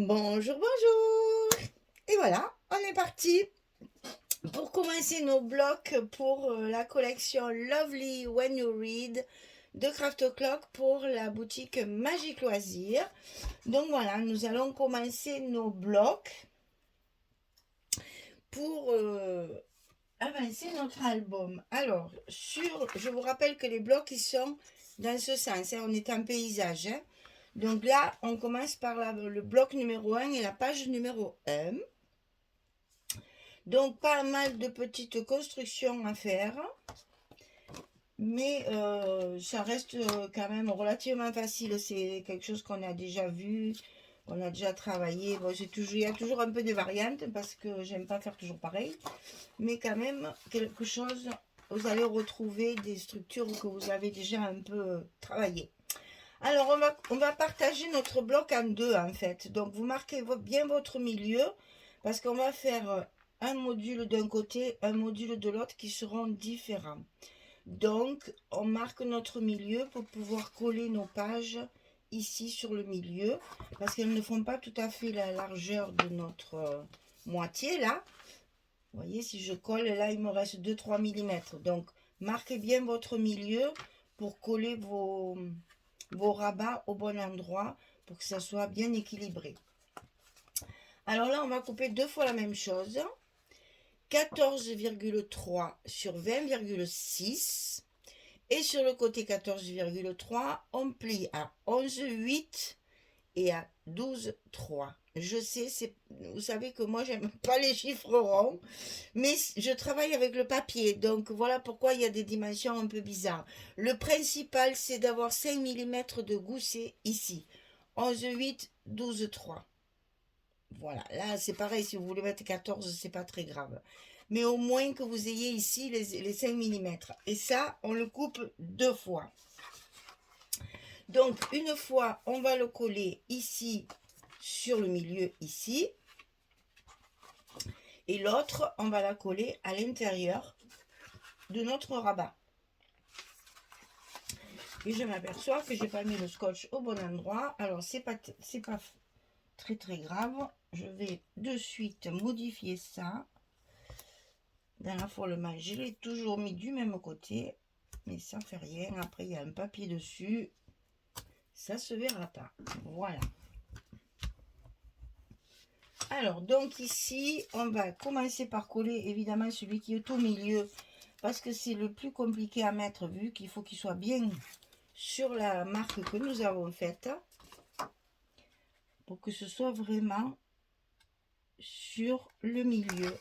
Bonjour, bonjour. Et voilà, on est parti pour commencer nos blocs pour la collection Lovely When You Read de Craft O'Clock pour la boutique Magique Loisirs. Donc voilà, nous allons commencer nos blocs pour avancer notre album. Alors, je vous rappelle que les blocs ils sont dans ce sens, hein, on est en paysage. Hein. Donc là, on commence par le bloc numéro 1 et la page numéro 1. Donc, pas mal de petites constructions à faire, mais ça reste quand même relativement facile. C'est quelque chose qu'on a déjà vu, qu'on a déjà travaillé. Bon, il y a toujours un peu de variantes parce que j'aime pas faire toujours pareil, mais quand même quelque chose, vous allez retrouver des structures que vous avez déjà un peu travaillées. Alors, on va partager notre bloc en deux en fait. Donc, vous marquez bien votre milieu parce qu'on va faire un module d'un côté, un module de l'autre qui seront différents. Donc, on marque notre milieu pour pouvoir coller nos pages ici sur le milieu parce qu'elles ne font pas tout à fait la largeur de notre moitié là. Vous voyez, si je colle là, il me reste 2-3 mm. Donc, marquez bien votre milieu pour coller vos rabats au bon endroit pour que ça soit bien équilibré. Alors là, on va couper deux fois la même chose. 14,3 sur 20,6. Et sur le côté 14,3, on plie à 11,8 et à 12,3. Je sais, vous savez que moi, j'aime pas les chiffres ronds, mais je travaille avec le papier, donc voilà pourquoi il y a des dimensions un peu bizarres. Le principal, c'est d'avoir 5 mm de gousset ici. 11,8, 12,3. Voilà, là c'est pareil, si vous voulez mettre 14, c'est pas très grave. Mais au moins que vous ayez ici les 5 mm. Et ça, on le coupe deux fois. Donc, une fois, on va le coller ici, sur le milieu, ici. Et l'autre, on va la coller à l'intérieur de notre rabat. Et je m'aperçois que j'ai pas mis le scotch au bon endroit. Alors, c'est pas très très grave. Je vais de suite modifier ça. Dernière fois, le main, je l'ai toujours mis du même côté. Mais ça fait rien. Après, il y a un papier dessus. Ça se verra pas. Voilà. Alors, donc ici, on va commencer par coller évidemment celui qui est au milieu. Parce que c'est le plus compliqué à mettre vu qu'il faut qu'il soit bien sur la marque que nous avons faite. Pour que ce soit vraiment sur le milieu.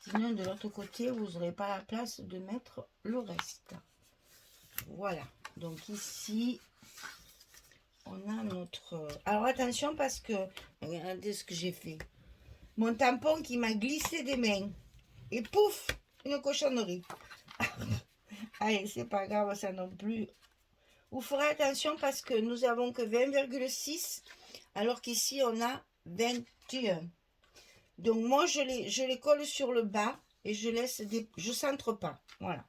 Sinon, de l'autre côté, vous n'aurez pas la place de mettre le reste. Voilà. Donc ici, on a notre... Alors attention parce que... Regardez ce que j'ai fait. Mon tampon qui m'a glissé des mains. Et pouf, une cochonnerie. Allez, c'est pas grave ça non plus. Vous ferez attention parce que nous avons que 20,6 alors qu'ici on a 21. Donc moi je les colle sur le bas et je centre pas. Voilà.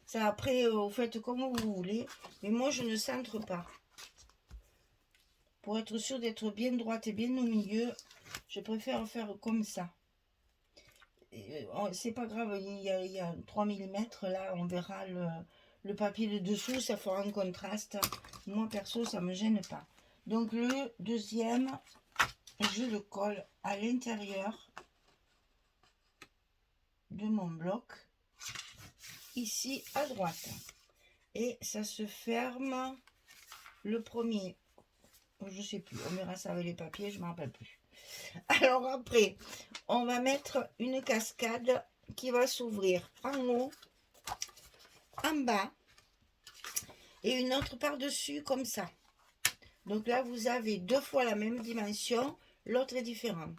Ça après vous faites comme vous voulez, mais moi je ne centre pas. Pour être sûr d'être bien droite et bien au milieu, je préfère faire comme ça. C'est pas grave, il y a 3 mm là, on verra le papier de dessous, ça fera un contraste. Moi perso, ça me gêne pas. Donc le deuxième, je le colle à l'intérieur de mon bloc, ici à droite. Et ça se ferme le premier. Je sais plus, on verra ça avec les papiers, je ne me rappelle plus. Alors après, on va mettre une cascade qui va s'ouvrir en haut, en bas et une autre par-dessus comme ça. Donc là, vous avez deux fois la même dimension, l'autre est différent.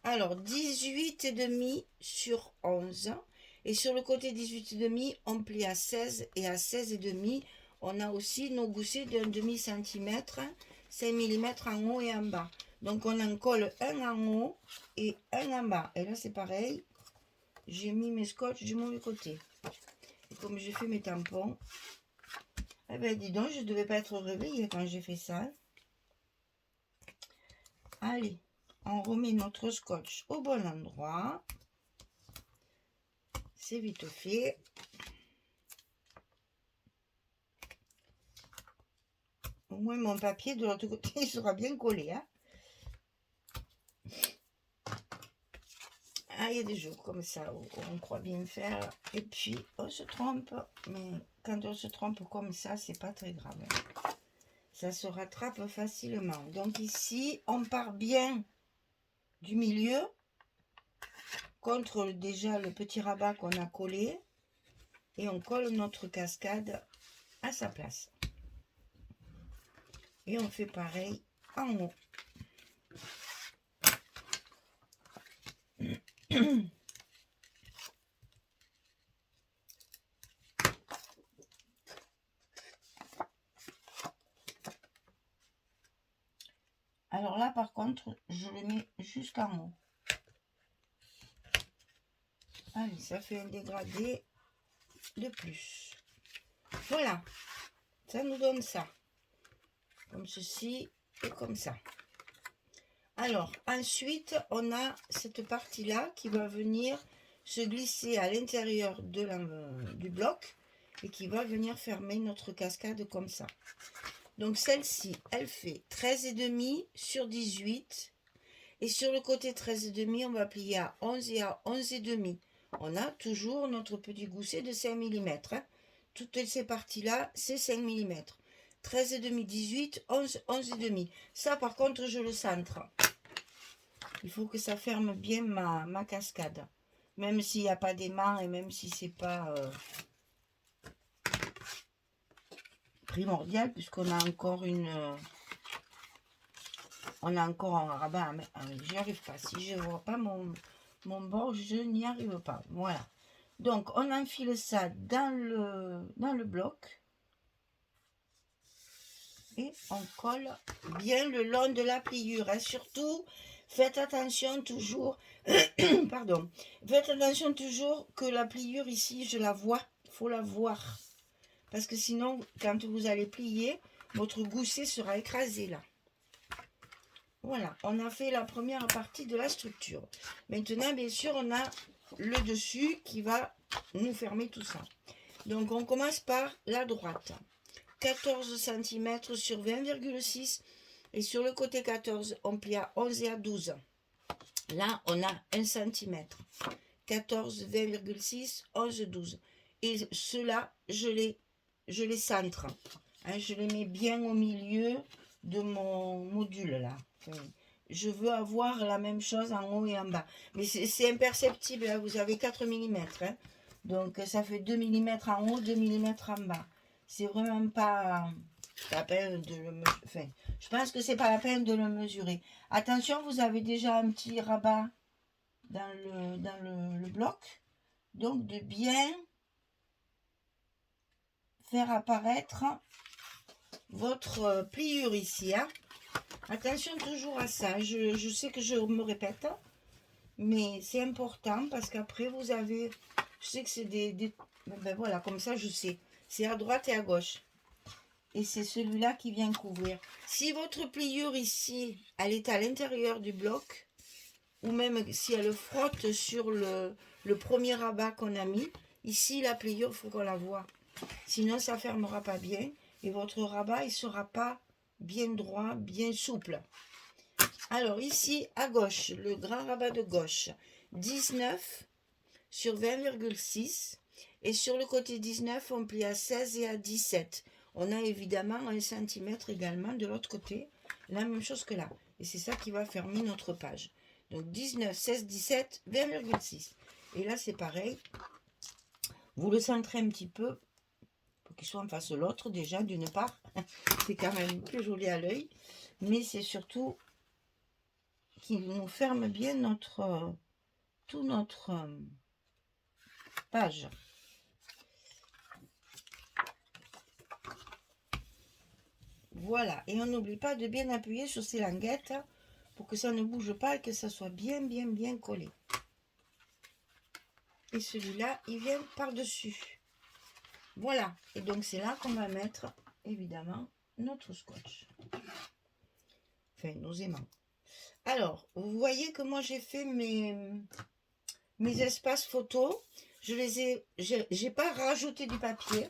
Alors, 18,5 sur 11. Et sur le côté 18,5, on plie à 16 et à 16,5, on a aussi nos goussets d'un demi-centimètre, 5 mm en haut et en bas. Donc, on en colle un en haut et un en bas. Et là, c'est pareil. J'ai mis mes scotch du mauvais côté. Et comme j'ai fait mes tampons, eh ben dis donc, je ne devais pas être réveillée quand j'ai fait ça. Allez, on remet notre scotch au bon endroit. C'est vite fait. Au moins mon papier de l'autre côté il sera bien collé. Hein. Ah, il y a des jours comme ça où on croit bien faire et puis on se trompe. Mais quand on se trompe comme ça, c'est pas très grave. Ça se rattrape facilement. Donc ici, on part bien du milieu contre déjà le petit rabat qu'on a collé et on colle notre cascade à sa place. Et on fait pareil en haut. Alors là, par contre, je le mets jusqu'en haut. Allez, ça fait un dégradé de plus. Voilà, ça nous donne ça. Comme ceci et comme ça. Alors, ensuite, on a cette partie-là qui va venir se glisser à l'intérieur du bloc et qui va venir fermer notre cascade comme ça. Donc, celle-ci, elle fait 13,5 sur 18. Et sur le côté 13,5, on va plier à 11 et à 11,5. On a toujours notre petit gousset de 5 mm. Hein. Toutes ces parties-là, c'est 5 mm. 13,5, 18, 11, 11,5. Ça, par contre, je le centre. Il faut que ça ferme bien ma cascade. Même s'il n'y a pas d'aimant et même si c'est pas primordial, puisqu'on a encore on a encore un rabat. J'y arrive pas. Si je ne vois pas mon bord, je n'y arrive pas. Voilà. Donc, on enfile ça dans le bloc. Et on colle bien le long de la pliure. Hein. Surtout, faites attention toujours, pardon, faites attention toujours que la pliure ici, je la vois, il faut la voir. Parce que sinon, quand vous allez plier, votre gousset sera écrasé là. Voilà, on a fait la première partie de la structure. Maintenant, bien sûr, on a le dessus qui va nous fermer tout ça. Donc, on commence par la droite. 14 cm sur 20,6 et sur le côté 14 on plie à 11 et à 12. Là on a 1 cm. 14, 20,6, 11, 12 et ceux-là je les centre. Hein, je les mets bien au milieu de mon module là. Enfin, je veux avoir la même chose en haut et en bas, mais c'est imperceptible. Là, vous avez 4 mm. Hein, donc ça fait 2 mm en haut, 2 mm en bas. C'est vraiment pas la peine de le mesurer. Enfin, je pense que c'est pas la peine de le mesurer. Attention, vous avez déjà un petit rabat dans le bloc. Donc, de bien faire apparaître votre pliure ici. Hein. Attention toujours à ça. Je sais que je me répète, mais c'est important parce qu'après, vous avez... Je sais que c'est ben voilà, comme ça, je sais. C'est à droite et à gauche. Et c'est celui-là qui vient couvrir. Si votre pliure ici, elle est à l'intérieur du bloc, ou même si elle frotte sur le premier rabat qu'on a mis, ici la pliure, il faut qu'on la voie. Sinon, ça ne fermera pas bien et votre rabat, il ne sera pas bien droit, bien souple. Alors ici, à gauche, le grand rabat de gauche, 19 sur 20,6 et sur le côté 19, on plie à 16 et à 17. On a évidemment 1 cm également de l'autre côté, la même chose que là. Et c'est ça qui va fermer notre page. Donc 19, 16, 17, 20,6. Et là, c'est pareil. Vous le centrez un petit peu pour qu'il soit en face de l'autre déjà, d'une part. C'est quand même plus joli à l'œil. Mais c'est surtout qu'il nous ferme bien toute notre page. Voilà, et on n'oublie pas de bien appuyer sur ces languettes pour que ça ne bouge pas et que ça soit bien collé. Et celui-là, il vient par-dessus. Voilà, et donc c'est là qu'on va mettre, évidemment, notre scotch. Enfin, nos aimants. Alors, vous voyez que moi j'ai fait mes espaces photos. J'ai pas rajouté du papier.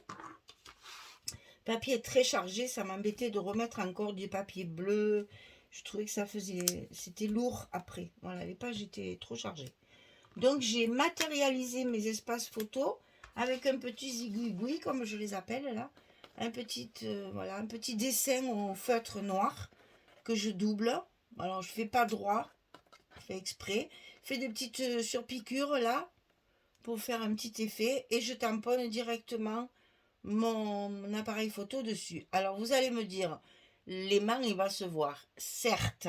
Papier très chargé, ça m'embêtait de remettre encore du papier bleu. Je trouvais que c'était lourd après. Voilà, les pages étaient trop chargées. Donc j'ai matérialisé mes espaces photos avec un petit zigouigoui, comme je les appelle là. Voilà, un petit dessin au feutre noir que je double. Alors je fais pas droit, je fais exprès. Je fais des petites surpiqûres là pour faire un petit effet et je tamponne directement mon appareil photo dessus. Alors vous allez me dire, l'aimant il va se voir, certes.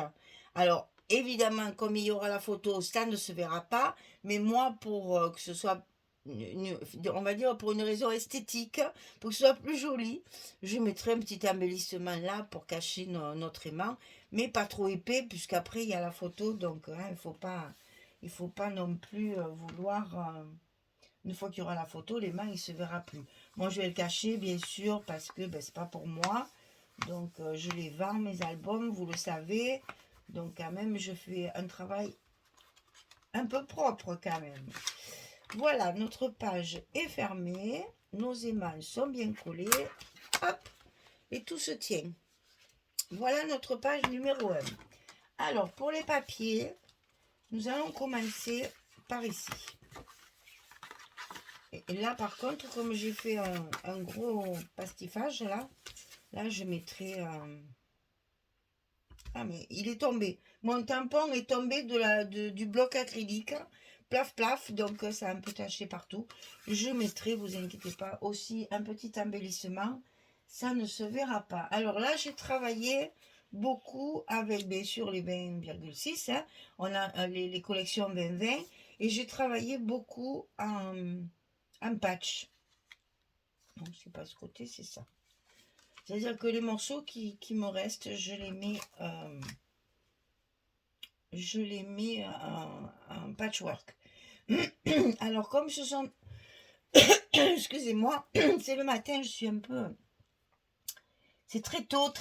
Alors évidemment, comme il y aura la photo, ça ne se verra pas, mais moi pour que ce soit, on va dire pour une raison esthétique, pour que ce soit plus joli, je mettrai un petit embellissement là pour cacher notre aimant, mais pas trop épais puisqu'après il y a la photo, donc hein, il faut pas non plus vouloir une fois qu'il y aura la photo, les mains, il ne se verra plus. Moi, je vais le cacher, bien sûr, parce que ben, ce n'est pas pour moi. Donc, je les vends, mes albums, vous le savez. Donc, quand même, je fais un travail un peu propre, quand même. Voilà, notre page est fermée. Nos émals sont bien collés. Hop, et tout se tient. Voilà notre page numéro 1. Alors, pour les papiers, nous allons commencer par ici. Et là, par contre, comme j'ai fait un gros pastifage, là, je mettrai... Ah, mais il est tombé. Mon tampon est tombé du bloc acrylique. Plaf, plaf, donc ça a un peu taché partout. Je mettrai, vous inquiétez pas, aussi un petit embellissement. Ça ne se verra pas. Alors là, j'ai travaillé beaucoup avec, bien sûr, les 20,6. Hein. On a les collections 2020. Et j'ai travaillé beaucoup en patch. Non, c'est pas ce côté, c'est ça. C'est-à-dire que les morceaux qui me restent, je les mets en patchwork. Alors, comme ce sont... Excusez-moi, c'est le matin, je suis un peu... C'est très tôt,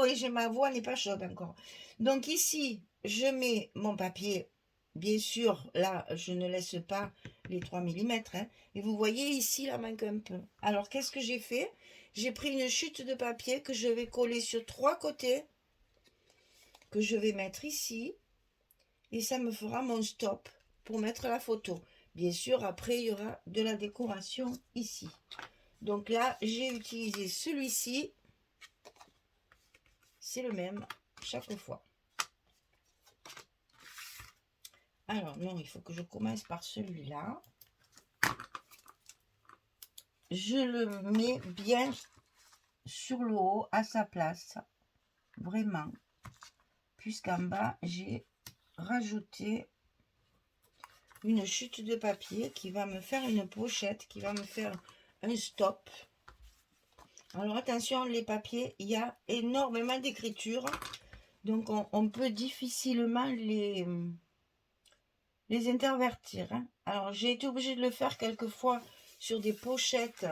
et ma voix n'est pas chaude encore. Donc ici, je mets mon papier. Bien sûr, là, je ne laisse pas les 3 mm. Hein, et vous voyez ici, la manque un peu. Alors, qu'est-ce que j'ai fait? J'ai pris une chute de papier que je vais coller sur 3 côtés, que je vais mettre ici. Et ça me fera mon stop pour mettre la photo. Bien sûr, après, il y aura de la décoration ici. Donc là, j'ai utilisé celui-ci. C'est le même chaque fois. Alors non, il faut que je commence par celui-là. Je le mets bien sur le haut, à sa place. Vraiment. Puisqu'en bas, j'ai rajouté une chute de papier qui va me faire une pochette, qui va me faire un stop. Alors attention, les papiers, il y a énormément d'écriture. Donc on peut difficilement les intervertir. Hein. Alors j'ai été obligée de le faire quelquefois sur des pochettes.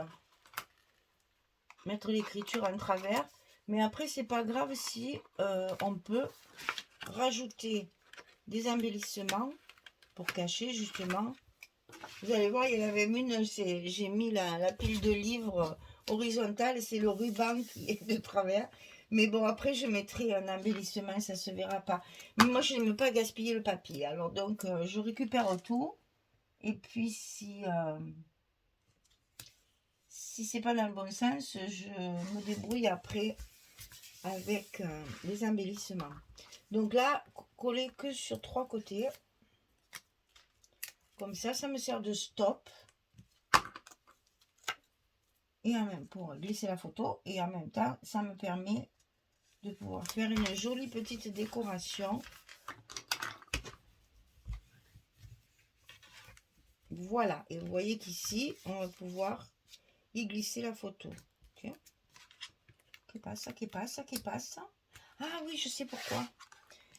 Mettre l'écriture en travers. Mais après, c'est pas grave si on peut rajouter des embellissements pour cacher justement. Vous allez voir, il y en avait une, j'ai mis la pile de livres horizontale, c'est le ruban qui est de travers. Mais bon, après, je mettrai un embellissement, ça se verra pas. Mais moi, je n'aime pas gaspiller le papier. Alors donc, je récupère tout. Et puis, si c'est pas dans le bon sens, je me débrouille après avec les embellissements. Donc là, coller que sur 3 côtés. Comme ça me sert de stop. Et en même pour glisser la photo. Et en même temps, ça me permet de pouvoir faire une jolie petite décoration. Voilà. Et vous voyez qu'ici, on va pouvoir y glisser la photo. Okay. Qui passe. Ah oui, je sais pourquoi.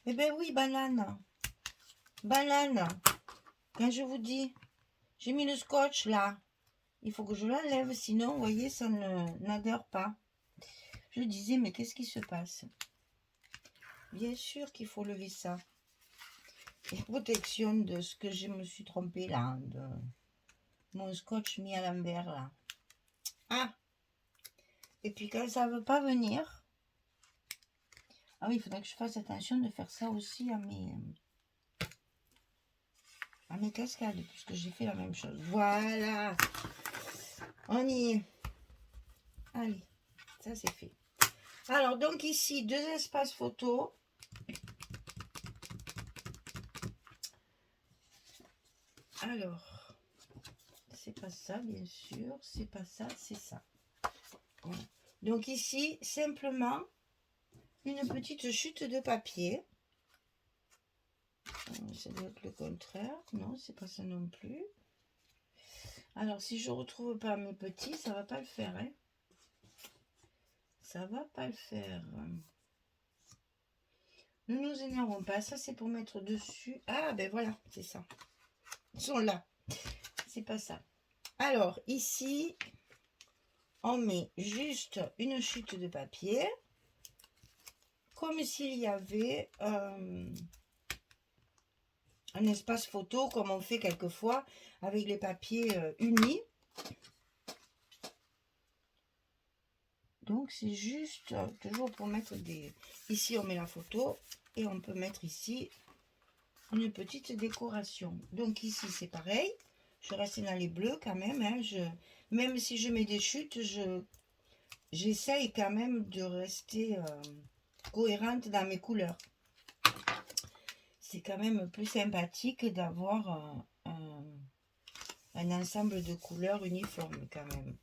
Eh bien oui, banane. Banane. Quand je vous dis, j'ai mis le scotch là. Il faut que je l'enlève, sinon, vous voyez, ça n'adhère pas. Je disais, mais qu'est-ce qui se passe? Bien sûr qu'il faut lever ça. Et protection de ce que je me suis trompée là, de mon scotch mis à l'envers là. Ah! Et puis quand ça ne veut pas venir, ah oui, il faudrait que je fasse attention de faire ça aussi à mes cascades, puisque j'ai fait la même chose. Voilà, on y est. Allez, ça c'est fait. Alors donc ici, 2 espaces photo. Alors, c'est pas ça bien sûr, c'est pas ça, c'est ça. Voilà. Donc ici, simplement, une petite chute de papier. Ça doit être le contraire. Non, c'est pas ça non plus. Alors, si je retrouve pas mes petits, ça va pas le faire. Hein. Ça va pas le faire. Ne nous énervons pas. Ça, c'est pour mettre dessus. Ah, ben voilà, c'est ça. Ils sont là. C'est pas ça. Alors, ici, on met juste une chute de papier. Comme s'il y avait un espace photo, comme on fait quelquefois avec les papiers unis. Donc, c'est juste toujours pour mettre des... Ici, on met la photo et on peut mettre ici une petite décoration. Donc, ici, c'est pareil. Je reste dans les bleus quand même. Hein. Même si je mets des chutes, j'essaye quand même de rester cohérente dans mes couleurs. C'est quand même plus sympathique d'avoir un ensemble de couleurs uniformes quand même.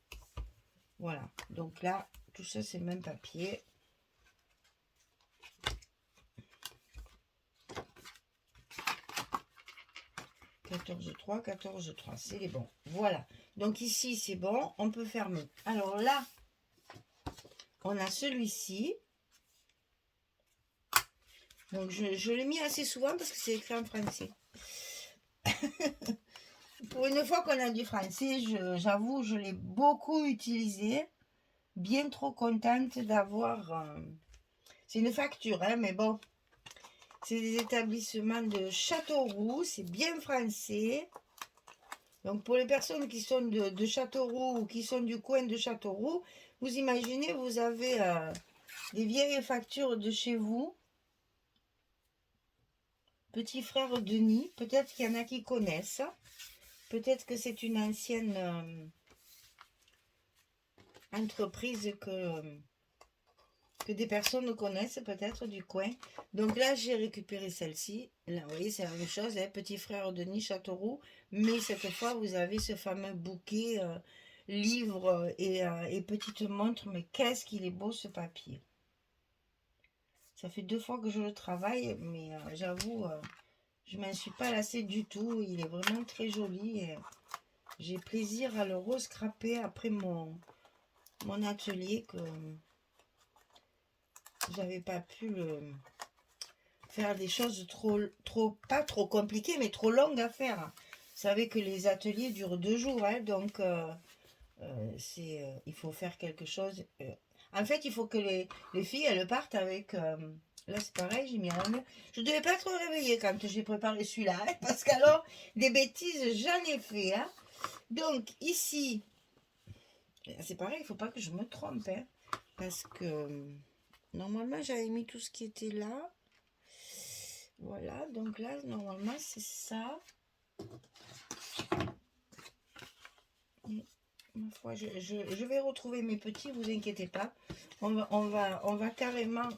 Voilà. Donc là, tout ça, c'est le même papier. « 14,3, 14,3, c'est les bons. Voilà. Donc ici, c'est bon. On peut fermer. Alors là, on a celui-ci. Donc je l'ai mis assez souvent parce que c'est écrit en français. Pour une fois qu'on a du français, j'avoue, je l'ai beaucoup utilisé. Bien trop contente d'avoir... c'est une facture, hein, mais bon. C'est des établissements de Châteauroux. C'est bien français. Donc pour les personnes qui sont de Châteauroux ou qui sont du coin de Châteauroux, vous imaginez, vous avez des vieilles factures de chez vous. Petit frère Denis, peut-être qu'il y en a qui connaissent. Peut-être que c'est une ancienne entreprise que des personnes connaissent, peut-être du coin. Donc là, j'ai récupéré celle-ci. Là, vous voyez, c'est la même chose, hein, Petit frère Denis Châteauroux. Mais cette fois, vous avez ce fameux bouquet livres et petites montres. Mais qu'est-ce qu'il est beau, ce papier. Ça fait 2 fois que je le travaille, mais j'avoue... je m'en suis pas lassée du tout. Il est vraiment très joli. Et j'ai plaisir à le rescraper après mon atelier que j'avais pas pu faire des choses pas trop compliquées, mais trop longues à faire. Vous savez que les ateliers durent 2 jours, hein, donc il faut faire quelque chose. En fait, il faut que les filles, elles partent avec... là, c'est pareil, j'ai mis un angle. Je ne devais pas être réveillée quand j'ai préparé celui-là, hein, parce qu'alors, des bêtises, j'en ai fait. Hein. Donc, ici, c'est pareil, il ne faut pas que je me trompe, hein, parce que normalement, j'avais mis tout ce qui était là. Voilà, donc là, normalement, c'est ça. Et, ma foi, je vais retrouver mes petits, vous inquiétez pas. On va carrément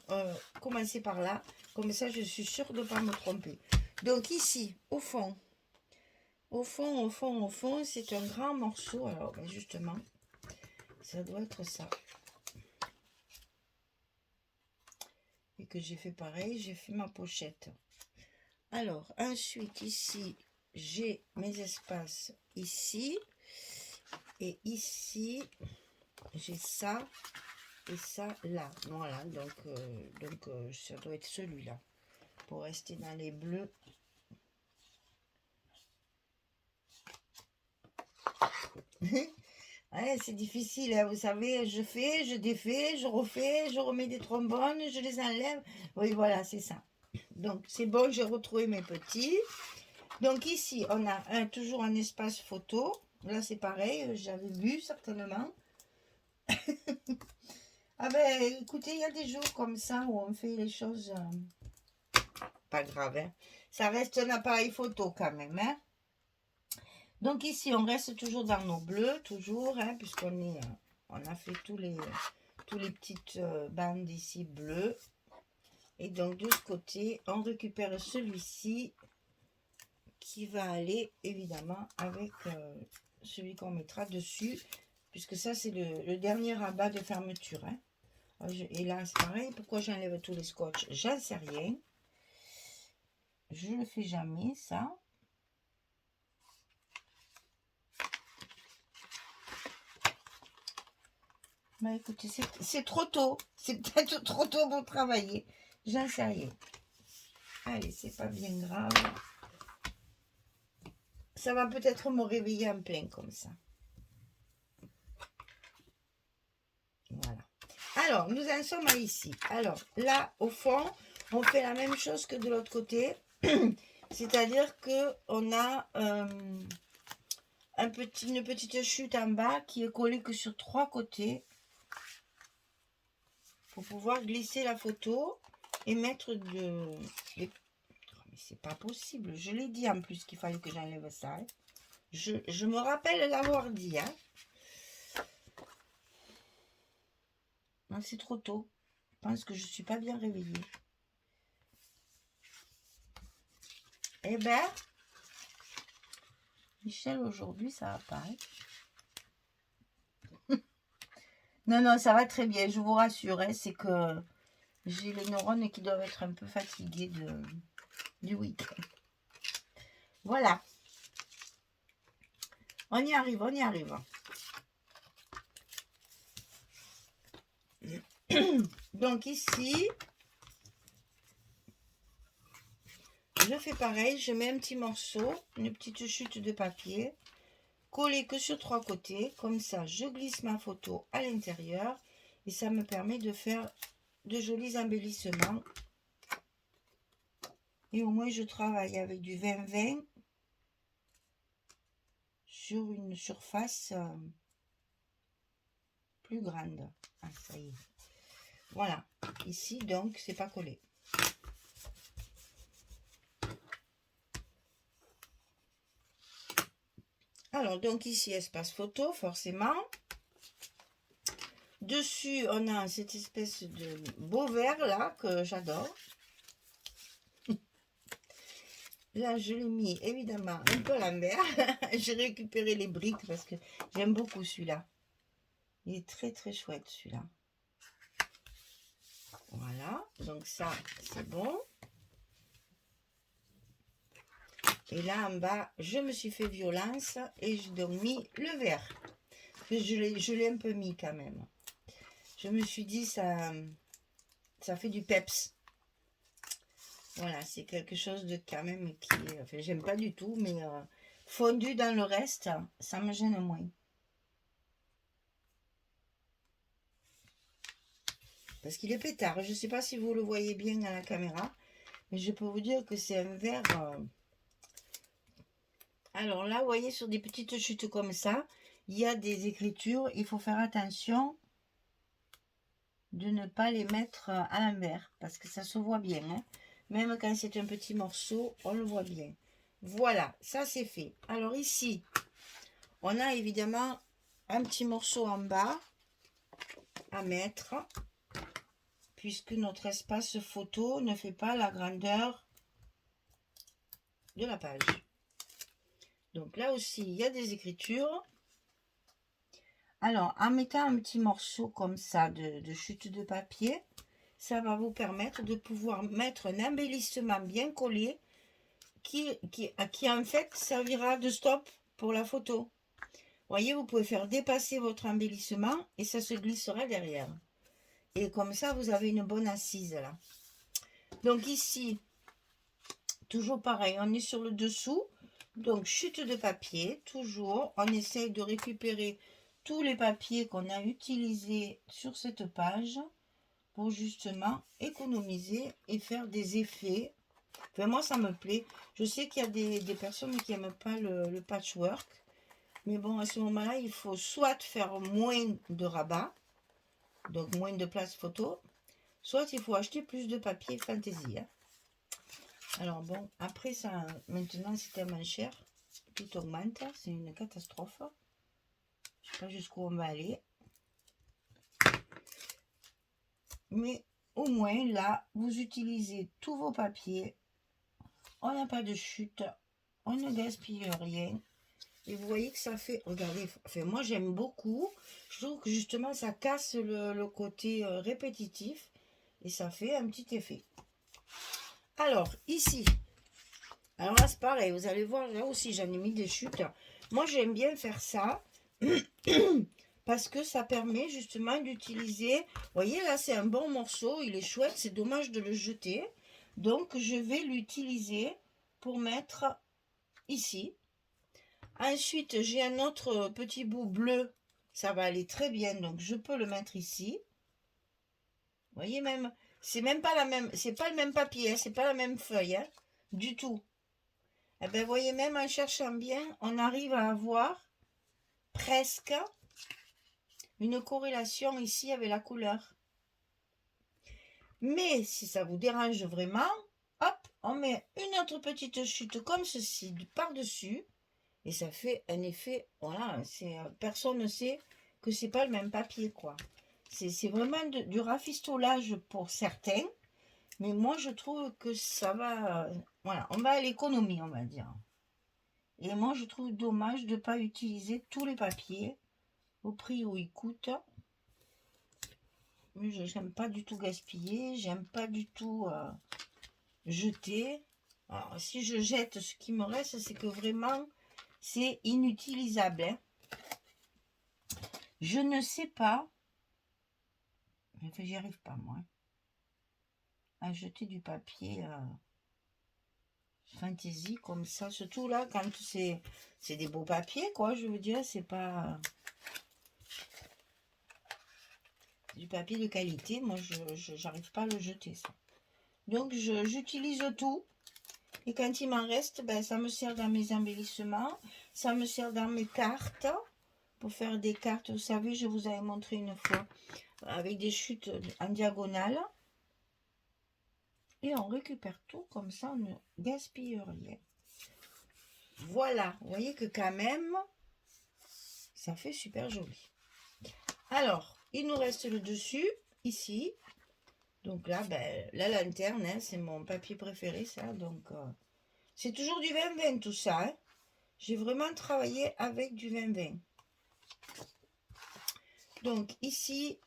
commencer par là. Comme ça, je suis sûre de ne pas me tromper. Donc ici, au fond, c'est un grand morceau. Alors, ben justement, ça doit être ça. Et que j'ai fait pareil, j'ai fait ma pochette. Alors, ensuite, ici, j'ai mes espaces ici. Et ici, j'ai ça et ça là. Voilà, donc ça doit être celui-là. Pour rester dans les bleus. Ouais, c'est difficile, hein, vous savez, je fais, je défais, je refais, je remets des trombones, je les enlève. Oui, voilà, c'est ça. Donc, c'est bon, j'ai retrouvé mes petits. Donc, ici, on a toujours un espace photo. Là, c'est pareil, j'avais vu certainement. Ah ben, écoutez, il y a des jours comme ça où on fait les choses pas grave, hein. Ça reste un appareil photo quand même, hein. Donc ici, on reste toujours dans nos bleus, toujours, hein, puisqu'on est, on a fait tous les petites bandes ici bleues. Et donc de ce côté, on récupère celui-ci qui va aller évidemment avec celui qu'on mettra dessus, puisque ça c'est le dernier rabat de fermeture, hein. Et là c'est pareil, pourquoi j'enlève tous les scotch, j'en sais rien. Je ne le fais jamais ça. Bah écoutez, c'est trop tôt. C'est peut-être trop tôt pour travailler. J'en sais rien. Allez, c'est pas bien grave. Ça va peut-être me réveiller en plein comme ça. Voilà. Alors, nous en sommes à ici. Alors, là, au fond, on fait la même chose que de l'autre côté. C'est-à-dire qu'on a une petite chute en bas qui est collée que sur 3 côtés pour pouvoir glisser la photo et mettre mais c'est pas possible. Je l'ai dit en plus qu'il fallait que j'enlève ça, hein. Je me rappelle l'avoir dit, hein. Non, c'est trop tôt. Je pense que je suis pas bien réveillée. Eh ben, Michel, aujourd'hui, ça va pas, hein. Non, non, ça va très bien, je vous rassure, hein, c'est que j'ai les neurones qui doivent être un peu fatigués du week-end. Voilà. On y arrive, on y arrive. Donc ici, je fais pareil, je mets un petit morceau, une petite chute de papier, collé que sur 3 côtés, comme ça je glisse ma photo à l'intérieur et ça me permet de faire de jolis embellissements. Et au moins je travaille avec du 20-20 sur une surface plus grande. Ah, ça y est. Voilà, ici donc c'est pas collé. Alors donc ici espace photo forcément. Dessus on a cette espèce de beau vert là que j'adore. Là je l'ai mis évidemment un peu à l'envers. J'ai récupéré les briques parce que j'aime beaucoup celui-là. Il est très très chouette celui-là. Voilà, donc ça c'est bon. Et là en bas, je me suis fait violence et j'ai donc mis le vert. Je l'ai un peu mis quand même. Je me suis dit, ça fait du peps. Voilà, c'est quelque chose de quand même qui est... Enfin, j'aime pas du tout, mais fondu dans le reste, ça me gêne moins. Parce qu'il est pétard. Je ne sais pas si vous le voyez bien à la caméra, mais je peux vous dire que c'est un vert... Alors là, vous voyez, sur des petites chutes comme ça, il y a des écritures. Il faut faire attention de ne pas les mettre à l'envers, parce que ça se voit bien, hein. Même quand c'est un petit morceau, on le voit bien. Voilà, ça c'est fait. Alors ici, on a évidemment un petit morceau en bas à mettre, puisque notre espace photo ne fait pas la grandeur de la page. Donc là aussi, il y a des écritures. Alors, en mettant un petit morceau comme ça de chute de papier, ça va vous permettre de pouvoir mettre un embellissement bien collé qui en fait servira de stop pour la photo. Voyez, vous pouvez faire dépasser votre embellissement et ça se glissera derrière. Et comme ça, vous avez une bonne assise là. Donc ici, toujours pareil, on est sur le dessous. Donc chute de papier, toujours, on essaye de récupérer tous les papiers qu'on a utilisés sur cette page pour justement économiser et faire des effets. Enfin, moi, ça me plaît. Je sais qu'il y a des personnes qui n'aiment pas le patchwork. Mais bon, à ce moment-là, il faut soit faire moins de rabat, donc moins de place photo, soit il faut acheter plus de papier fantaisie. Hein. Alors bon, après ça, maintenant c'est tellement cher, tout augmente, c'est une catastrophe. Je ne sais pas jusqu'où on va aller. Mais au moins là, vous utilisez tous vos papiers, on n'a pas de chute, on ne gaspille rien. Et vous voyez que ça fait, regardez, enfin, moi j'aime beaucoup. Je trouve que justement ça casse le côté répétitif et ça fait un petit effet. Alors ici, alors là c'est pareil, vous allez voir, là aussi j'en ai mis des chutes. Moi j'aime bien faire ça parce que ça permet justement d'utiliser, vous voyez là c'est un bon morceau, il est chouette, c'est dommage de le jeter. Donc je vais l'utiliser pour mettre ici. Ensuite, j'ai un autre petit bout bleu. Ça va aller très bien. Donc, je peux le mettre ici. Vous voyez même, c'est même pas la même, c'est pas le même papier, hein, c'est pas la même feuille, hein, du tout. Et bien, vous voyez, même en cherchant bien, on arrive à avoir presque une corrélation ici avec la couleur. Mais si ça vous dérange vraiment, hop, on met une autre petite chute comme ceci par-dessus. Et ça fait un effet, voilà, personne ne sait que c'est pas le même papier, quoi. C'est vraiment du rafistolage pour certains, mais moi je trouve que ça va, voilà, on va à l'économie, on va dire. Et moi je trouve dommage de ne pas utiliser tous les papiers au prix où ils coûtent. Mais j'aime pas du tout gaspiller, j'aime pas du tout jeter. Alors si je jette, ce qui me reste, c'est que vraiment c'est inutilisable. Hein. Je ne sais pas. J'y arrive pas, moi. À jeter du papier fantaisie comme ça. Surtout là, quand c'est des beaux papiers, quoi. Je veux dire, c'est pas du papier de qualité. Moi, j'arrive pas à le jeter, ça. Donc, j'utilise tout. Et quand il m'en reste, ben, ça me sert dans mes embellissements. Ça me sert dans mes cartes. Pour faire des cartes, vous savez, je vous avais montré une fois. Avec des chutes en diagonale. Et on récupère tout comme ça, on ne gaspille rien. Voilà, vous voyez que quand même, ça fait super joli. Alors, il nous reste le dessus, ici. Donc là, ben, la lanterne, hein, c'est mon papier préféré, ça. Donc, c'est toujours du 20-20 tout ça. Hein. J'ai vraiment travaillé avec du 20-20. Donc, ici,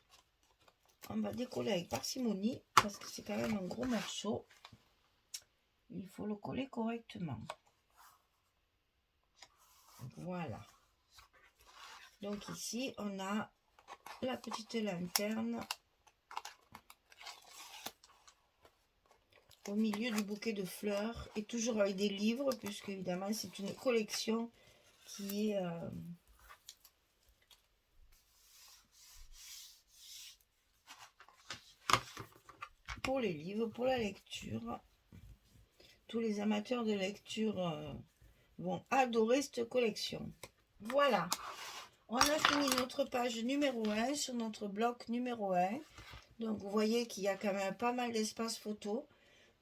on va décoller avec parcimonie parce que c'est quand même un gros morceau. Il faut le coller correctement. Voilà. Donc ici, on a la petite lanterne au milieu du bouquet de fleurs et toujours avec des livres puisque évidemment c'est une collection qui est pour les livres, pour la lecture. Tous les amateurs de lecture vont adorer cette collection. Voilà, on a fini notre page numéro 1 sur notre bloc numéro 1. Donc vous voyez qu'il y a quand même pas mal d'espace photo.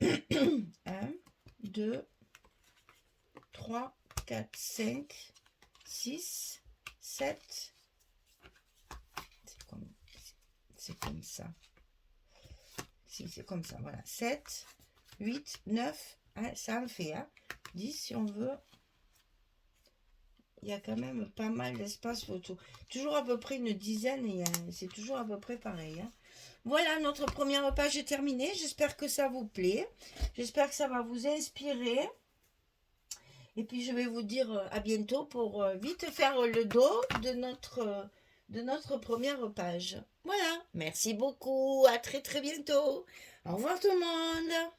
1, 2, 3, 4, 5, 6, 7. C'est comme ça. Si, c'est comme ça, voilà. 7, 8, 9, hein, ça en fait, hein, 10 si on veut. Il y a quand même pas mal d'espace photo. Toujours à peu près une dizaine, et c'est toujours à peu près pareil. Hein. Voilà, notre première page est terminée. J'espère que ça vous plaît. J'espère que ça va vous inspirer. Et puis, je vais vous dire à bientôt pour vite faire le dos de notre première page. Voilà, merci beaucoup. À très très bientôt. Au revoir tout le monde.